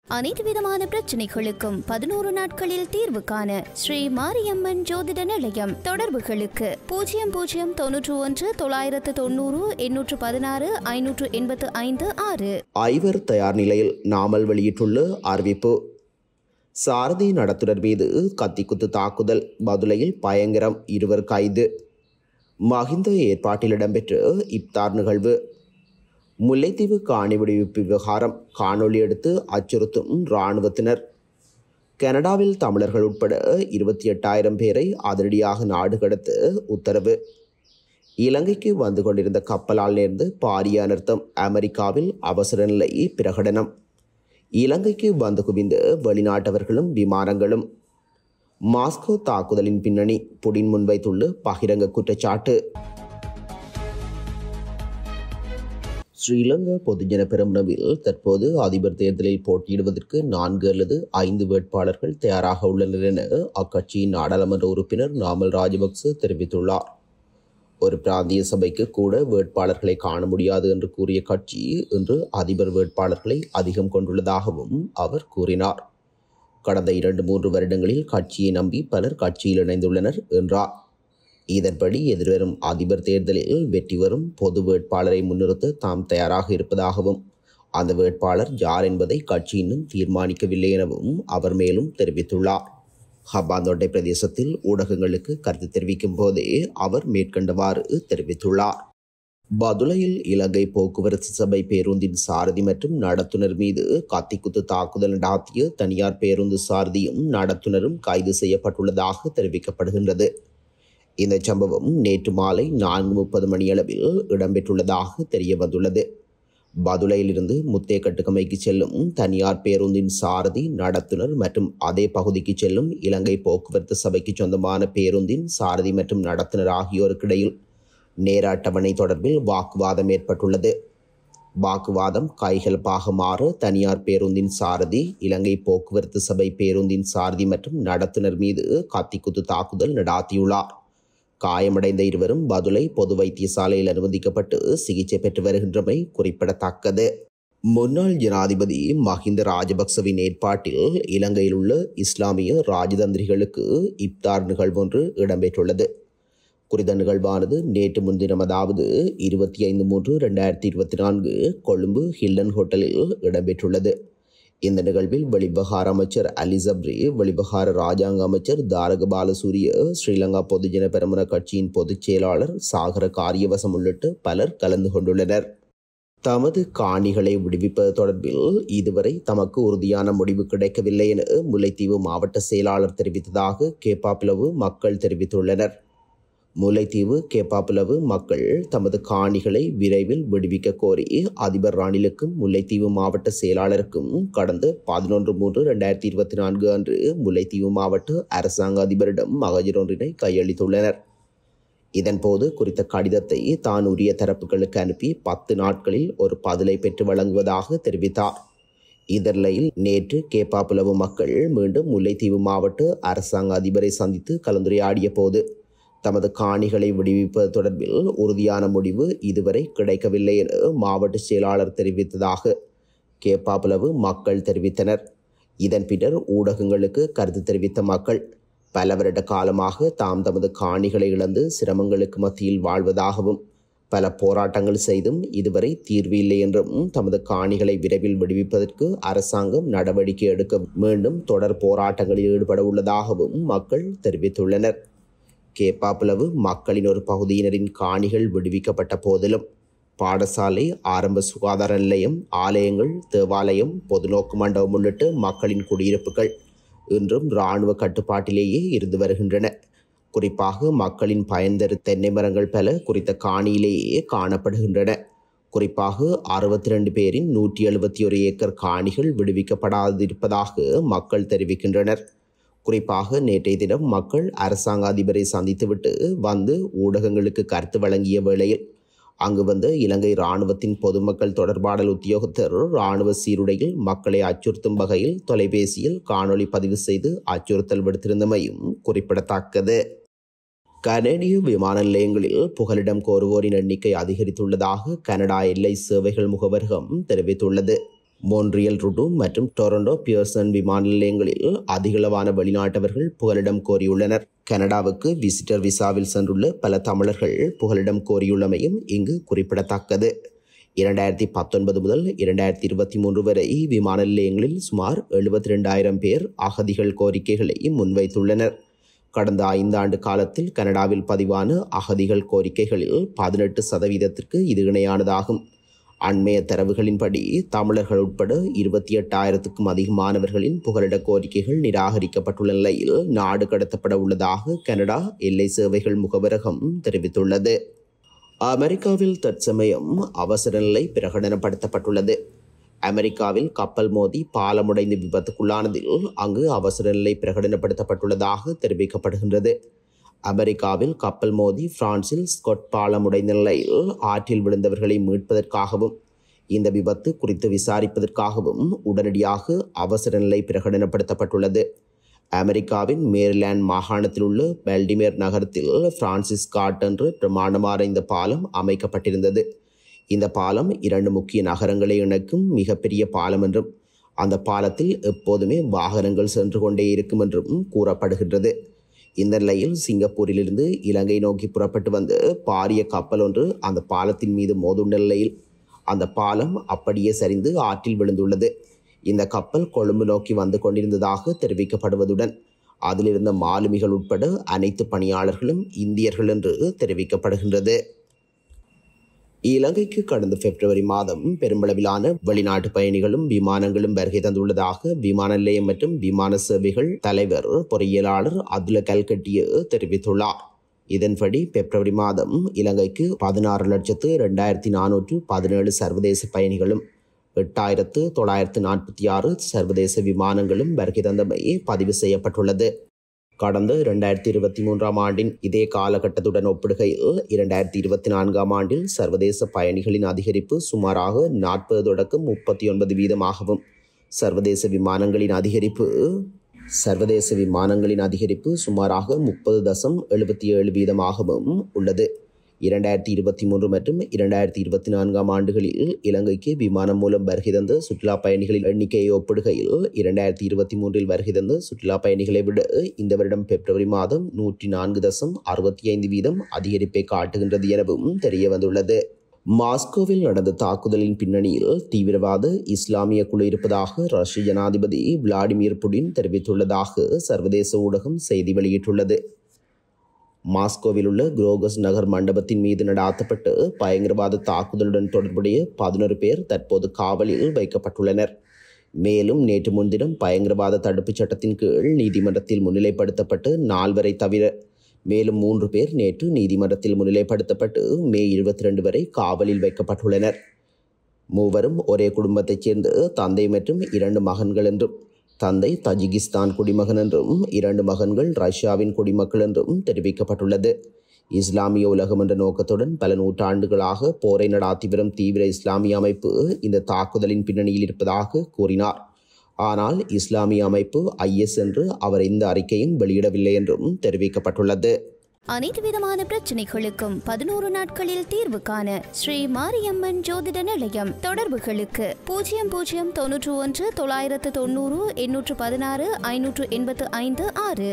அனைத்து விதமான பிரச்சனைகளுக்கும் 11 நாட்களில் தீர்வு காண ஸ்ரீ மாரியம்மன் ஜோதிட நிலையம். தொடர்புகளுக்கு 0091 990 816 585 6. ஐவர் தயார் நிலையில் நாமல் வெளியிட்டுள்ள அறிவிப்பு. சாரதி நடத்துனர் மீது கத்திக்குத்து தாக்குதல், பதுளையில் பயங்கரம், 2 கைது. மஹிந்த ஏற்பாட்டில் இடம்பெற்ற இப்தார் நிகழ்வு. முல்லைத்தீவு காணி விடுவிப்பு விவகாரம் காணொலி எடுத்து அச்சுறுத்தும் இராணுவத்தினர். கனடாவில் தமிழர்கள் உட்பட 28,000 பேரை அதிரடியாக நாடு கடத்த உத்தரவு. இலங்கைக்கு வந்து கொண்டிருந்த கப்பலால் நேர்ந்து பாரிய அனர்த்தம், அமெரிக்காவில் அவசர நிலை பிரகடனம். இலங்கைக்கு வந்து குவிந்த வெளிநாட்டவர்களும் விமானங்களும். மாஸ்கோ தாக்குதலின் பின்னணி, புடின் முன்வைத்துள்ள பகிரங்க குற்றச்சாட்டு. ஸ்ரீலங்கா பொதுஜன பெரமுனவில் தற்போது அதிபர் தேர்தலில் போட்டியிடுவதற்கு 4 அல்லது 5 வேட்பாளர்கள் தயாராக உள்ளனர் என அக்கட்சியின் நாடாளுமன்ற உறுப்பினர் நாமல் ராஜபக்ச தெரிவித்துள்ளார். ஒரு பிராந்திய சபைக்கு கூட வேட்பாளர்களை காண முடியாது என்று கூறிய கட்சி இன்று அதிபர் வேட்பாளர்களை அதிகம் கொண்டுள்ளதாகவும் அவர் கூறினார். கடந்த 2-3 வருடங்களில் கட்சியை நம்பி பலர் கட்சியில் இணைந்துள்ளனர் என்றார். இதன்படி எதிர்வரும் அதிபர் தேர்தலில் வெற்றி வரும் பொது வேட்பாளரை முன்னிறுத்த தாம் தயாராக இருப்பதாகவும், அந்த வேட்பாளர் யார் என்பதை கட்சி இன்னும் தீர்மானிக்கவில்லை எனவும் அவர் மேலும் தெரிவித்துள்ளார். ஹம்பாந்தோட்டை பிரதேசத்தில் ஊடகங்களுக்கு கருத்து தெரிவிக்கும் போதே அவர் மேற்கண்டவாறு தெரிவித்துள்ளார். பதுளையில் இலங்கை போக்குவரத்து சபை பேருந்தின் சாரதி மற்றும் நடத்துனர் மீது கத்திக்குத்து தாக்குதல் நடாத்திய தனியார் பேருந்து சாரதியும் நடத்துனரும் கைது செய்யப்பட்டுள்ளதாக தெரிவிக்கப்படுகின்றது. இந்த சம்பவம் நேற்று மாலை 4:30 மணியளவில் இடம்பெற்றுள்ளதாக தெரிய வந்துள்ளது. பதுளையிலிருந்து முத்தேகட்டுக்கமைக்கு செல்லும் தனியார் பேருந்தின் சாரதி, நடத்துனர் மற்றும் அதே பகுதிக்கு செல்லும் இலங்கை போக்குவரத்து சபைக்கு சொந்தமான பேருந்தின் சாரதி மற்றும் நடத்துனர் ஆகியோருக்கிடையில் நேர அட்டவணை தொடர்பில் வாக்குவாதம் ஏற்பட்டுள்ளது. வாக்குவாதம் கைகலப்பாக மாற தனியார் பேருந்தின் சாரதி, இலங்கை போக்குவரத்து சபை பேருந்தின் சாரதி மற்றும் நடத்துனர் மீது கத்திக்குத்து தாக்குதல் நடாத்தியுள்ளார். காயமடைந்த இருவரும் பதுளை பொது வைத்தியசாலையில் அனுமதிக்கப்பட்டு சிகிச்சை பெற்று வருகின்றமை குறிப்பிடத்தக்கது. முன்னாள் ஜனாதிபதி மஹிந்த ராஜபக்சவின் ஏற்பாட்டில் இலங்கையில் உள்ள இஸ்லாமிய ராஜதந்திரிகளுக்கு இப்தார் நிகழ்வு ஒன்று இடம்பெற்றுள்ளது. குறித்த நிகழ்வானது நேற்று முன்தினம், அதாவது 25/3/2024 கொழும்பு ஹில்லன் ஹோட்டலில் இடம்பெற்றுள்ளது. இந்த நிகழ்வில் வெளிவிவகார அமைச்சர் அலி சப்ரி, வெளிவிவகார ராஜாங்க அமைச்சர் தாரக பாலசூரிய, ஸ்ரீலங்கா பொதுஜன பெரமுன கட்சியின் பொதுச் செயலாளர் சாகர காரியவசம் உள்ளிட்ட பலர் கலந்து கொண்டுள்ளனர். தமது காணிகளை விடுவிப்பது தொடர்பில் இதுவரை தமக்கு உறுதியான முடிவு கிடைக்கவில்லை என முல்லைத்தீவு மாவட்ட செயலாளர் தெரிவித்ததாக கேப்பாப்பிலவு மக்கள் தெரிவித்துள்ளனர். முல்லைத்தீவு கேப்பாப்பிலவு மக்கள் தமது காணிகளை விரைவில் விடுவிக்க கோரி அதிபர் ரணிலுக்கும் முல்லைத்தீவு மாவட்ட செயலாளருக்கும் கடந்த 11/3/2024 அன்று முல்லைத்தீவு மாவட்ட அரசாங்க அதிபரிடம் மகஜர் ஒன்றினை கையளித்துள்ளனர். இதன்போது குறித்த கடிதத்தை தான் உரிய தரப்புகளுக்கு அனுப்பி 10 நாட்களில் ஒரு பதிலை பெற்று வழங்குவதாக தெரிவித்தார். இதனிலையில் நேற்று கேப்பாப்பிலவு மக்கள் மீண்டும் முல்லைத்தீவு மாவட்ட அரசாங்க அதிபரை சந்தித்து கலந்துரையாடிய போது தமது காணிகளை விடுவிப்பது தொடர்பில் உறுதியான முடிவு இதுவரை கிடைக்கவில்லை என மாவட்ட செயலாளர் தெரிவித்ததாக கேப்பாப்பிலவு மக்கள் தெரிவித்தனர். இதன் பின்னர் ஊடகங்களுக்கு கருத்து தெரிவித்த மக்கள், பல வருட காலமாக தாம் தமது காணிகளை இழந்து சிரமங்களுக்கு மத்தியில் வாழ்வதாகவும், பல போராட்டங்கள் செய்தும் இதுவரை தீர்வு இல்லை என்றும், தமது காணிகளை விரைவில் விடுவிப்பதற்கு அரசாங்கம் நடவடிக்கை எடுக்க மீண்டும் தொடர் போராட்டங்களில் ஈடுபட உள்ளதாகவும் மக்கள் தெரிவித்துள்ளனர். கேப்பாப்பிலவு மக்களின் ஒரு பகுதியினரின் காணிகள் விடுவிக்கப்பட்ட போதிலும் பாடசாலை, ஆரம்ப சுகாதார நிலையம், ஆலயங்கள், தேவாலயம், பொதுநோக்கு மண்டபம் உள்ளிட்ட மக்களின் குடியிருப்புகள் இன்றும் இராணுவ கட்டுப்பாட்டிலேயே இருந்து வருகின்றன. குறிப்பாக மக்களின் பயன் தரும் தென்னை மரங்கள் பல குறித்த காணியிலேயே காணப்படுகின்றன. குறிப்பாக 62 பேரின் 171 ஏக்கர் காணிகள் விடுவிக்கப்படாதிருப்பதாக மக்கள் தெரிவிக்கின்றனர். குறிப்பாக நேற்றைய தினம் மக்கள் அரசாங்க அதிபரை சந்தித்துவிட்டு வந்து ஊடகங்களுக்கு கருத்து வழங்கிய வேளையில் அங்கு வந்த இலங்கை இராணுவத்தின் பொதுமக்கள் தொடர்பாடல் உத்தியோகத்தர் இராணுவ சீருடையில் மக்களை அச்சுறுத்தும் வகையில் தொலைபேசியில் காணொலி பதிவு செய்து அச்சுறுத்தல் விடுத்திருந்தமையும் குறிப்பிடத்தக்கது. கனேடிய விமான நிலையங்களில் புகலிடம் கோருவோரின் எண்ணிக்கை அதிகரித்துள்ளதாக கனடா எல்லை சேவைகள் முகவரகம் தெரிவித்துள்ளது. மோன்ட்ரியல் ருடு மற்றும் டொரண்டோ பியர்சன் விமான நிலையங்களில் அதிகளவான வெளிநாட்டவர்கள் புகலிடம் கோரியுள்ளனர். கனடாவுக்கு விசிட்டர் விசாவில் சென்றுள்ள பல தமிழர்கள் புகலிடம் கோரியுள்ளமையும் இங்கு குறிப்பிடத்தக்கது. 2019 முதல் 2023 வரை விமான நிலையங்களில் சுமார் 72,000 பேர் அகதிகள் கோரிக்கைகளை முன்வைத்துள்ளனர். கடந்த 5 ஆண்டு காலத்தில் கனடாவில் பதிவான அகதிகள் கோரிக்கைகளில் 18% இது இணையானதாகும். அண்மைய தரவுகளின்படி தமிழர்கள் உட்பட 28,000க்கும் அதிகமானவர்களின் புகலிட கோரிக்கைகள் நிராகரிக்கப்பட்டுள்ள நிலையில் நாடு கடத்தப்பட உள்ளதாக கனடா எல்லை சேவைகள் முகவரகம் தெரிவித்துள்ளது. அமெரிக்காவில் தற்சமயம் அவசர நிலை பிரகடனப்படுத்தப்பட்டுள்ளது. அமெரிக்காவில் கப்பல் மோதி பாலமுடைந்து விபத்துக்குள்ளானதில் அங்கு அவசர நிலை பிரகடனப்படுத்தப்பட்டுள்ளதாக தெரிவிக்கப்படுகின்றது. அமெரிக்காவில் கப்பல் மோதி பிரான்சில் ஸ்கொட் பாலமுடைந்த நிலையில் ஆற்றில் விழுந்தவர்களை மீட்பதற்காகவும் இந்த விபத்து குறித்து விசாரிப்பதற்காகவும் உடனடியாக அவசர நிலை பிரகடனப்படுத்தப்பட்டுள்ளது. அமெரிக்காவின் மேரிலாந்து மாகாணத்தில் உள்ள பெல்டிமேர் நகரத்தில் பிரான்சிஸ் ஸ்காட் என்று பிரமாண்டமான இந்த பாலம் அமைக்கப்பட்டிருந்தது. இந்த பாலம் 2 முக்கிய நகரங்களை இணைக்கும் மிகப்பெரிய பாலம் என்றும் அந்த பாலத்தில் எப்போதுமே வாகனங்கள் சென்று கொண்டே இருக்கும் என்றும் கூறப்படுகின்றது. இந்த நிலையில் சிங்கப்பூரிலிருந்து இலங்கை நோக்கி புறப்பட்டு வந்து பாரிய கப்பல் ஒன்று அந்த பாலத்தின் மீது மோதுண்ட நிலையில் அந்த பாலம் அப்படியே சரிந்து ஆற்றில் விழுந்துள்ளது. இந்த கப்பல் கொழும்பு நோக்கி வந்து கொண்டிருந்ததாக தெரிவிக்கப்படுவதுடன் அதிலிருந்த மாலுமிகள் உட்பட அனைத்து பணியாளர்களும் இந்தியர்கள் என்று தெரிவிக்கப்படுகின்றது. இலங்கைக்கு கடந்த பிப்ரவரி மாதம் பெருமளவிலான வெளிநாட்டு பயணிகளும் விமானங்களும் வருகை தந்துள்ளதாக விமான நிலையம் மற்றும் விமான சேவைகள் தலைவர் பொறியியலாளர் அதுல கல்கட்டிய தெரிவித்துள்ளார். இதன்படி பிப்ரவரி மாதம் இலங்கைக்கு 16,2,417 சர்வதேச பயணிகளும் 8,946 சர்வதேச விமானங்களும் வருகை தந்தமை பதிவு செய்யப்பட்டுள்ளது. கடந்த 2023 ஆண்டின் இதே காலகட்டத்துடன் ஒப்பிடுகையில் 2024 ஆண்டில் சர்வதேச பயணிகளின் அதிகரிப்பு சுமாராக 40 தொடக்கம் 39% சர்வதேச விமானங்களின் அதிகரிப்பு சுமாராக 30.77% உள்ளது. 2023 மற்றும் 2024 ஆண்டுகளில் இலங்கைக்கு விமானம் மூலம் வருகை தந்த சுற்றுலா பயணிகளின் எண்ணிக்கையை ஒப்பிடுகையில் 2023 வருகை தந்த சுற்றுலா பயணிகளை விட இந்த வருடம் பிப்ரவரி மாதம் 104.65% அதிகரிப்பை காட்டுகின்றது எனவும் தெரிய வந்துள்ளது. மாஸ்கோவில் நடந்த தாக்குதலின் பின்னணியில் தீவிரவாத இஸ்லாமிய குழு இருப்பதாக ரஷ்ய ஜனாதிபதி விளாடிமிர் புடின் தெரிவித்துள்ளதாக சர்வதேச ஊடகம் செய்தி வெளியிட்டுள்ளது. மாஸ்கோவில் உள்ள குரோகஸ் நகர் மண்டபத்தின் மீது நடாத்தப்பட்டு பயங்கரவாத தாக்குதலுடன் தொடர்புடைய 11 பேர் தற்போது காவலில் வைக்கப்பட்டுள்ளனர். மேலும் நேற்று முன்தினம் பயங்கரவாத தடுப்புச் சட்டத்தின் கீழ் நீதிமன்றத்தில் முன்னிலைப்படுத்தப்பட்டு 4 தவிர மேலும் 3 பேர் நேற்று நீதிமன்றத்தில் முன்னிலைப்படுத்தப்பட்டு மே 22 வரை காவலில் வைக்கப்பட்டுள்ளனர். மூவரும் ஒரே குடும்பத்தைச் சேர்ந்த தந்தை மற்றும் 2 மகன்கள் என்றும் தந்தை தஜிகிஸ்தான் குடிமகன் என்றும் 2 மகன்கள் ரஷ்யாவின் குடிமக்கள் என்றும் தெரிவிக்கப்பட்டுள்ளது. இஸ்லாமிய உலகம் என்ற நோக்கத்துடன் பல நூற்றாண்டுகளாக போரை நடாத்தி வரும் தீவிர இஸ்லாமிய அமைப்பு இந்த தாக்குதலின் பின்னணியில் இருப்பதாக கூறினார். ஆனால் இஸ்லாமிய அமைப்பு IS என்று அவர் இந்த அறிக்கையும் வெளியிடவில்லை என்றும் தெரிவிக்கப்பட்டுள்ளது. அனைத்து விதமான பிரச்சனைகளுக்கும் 11 நாட்களில் தீர்வு காண ஸ்ரீ மாரியம்மன் ஜோதிட நிலையம். தொடர்புகளுக்கு 0091 990 816 585 6.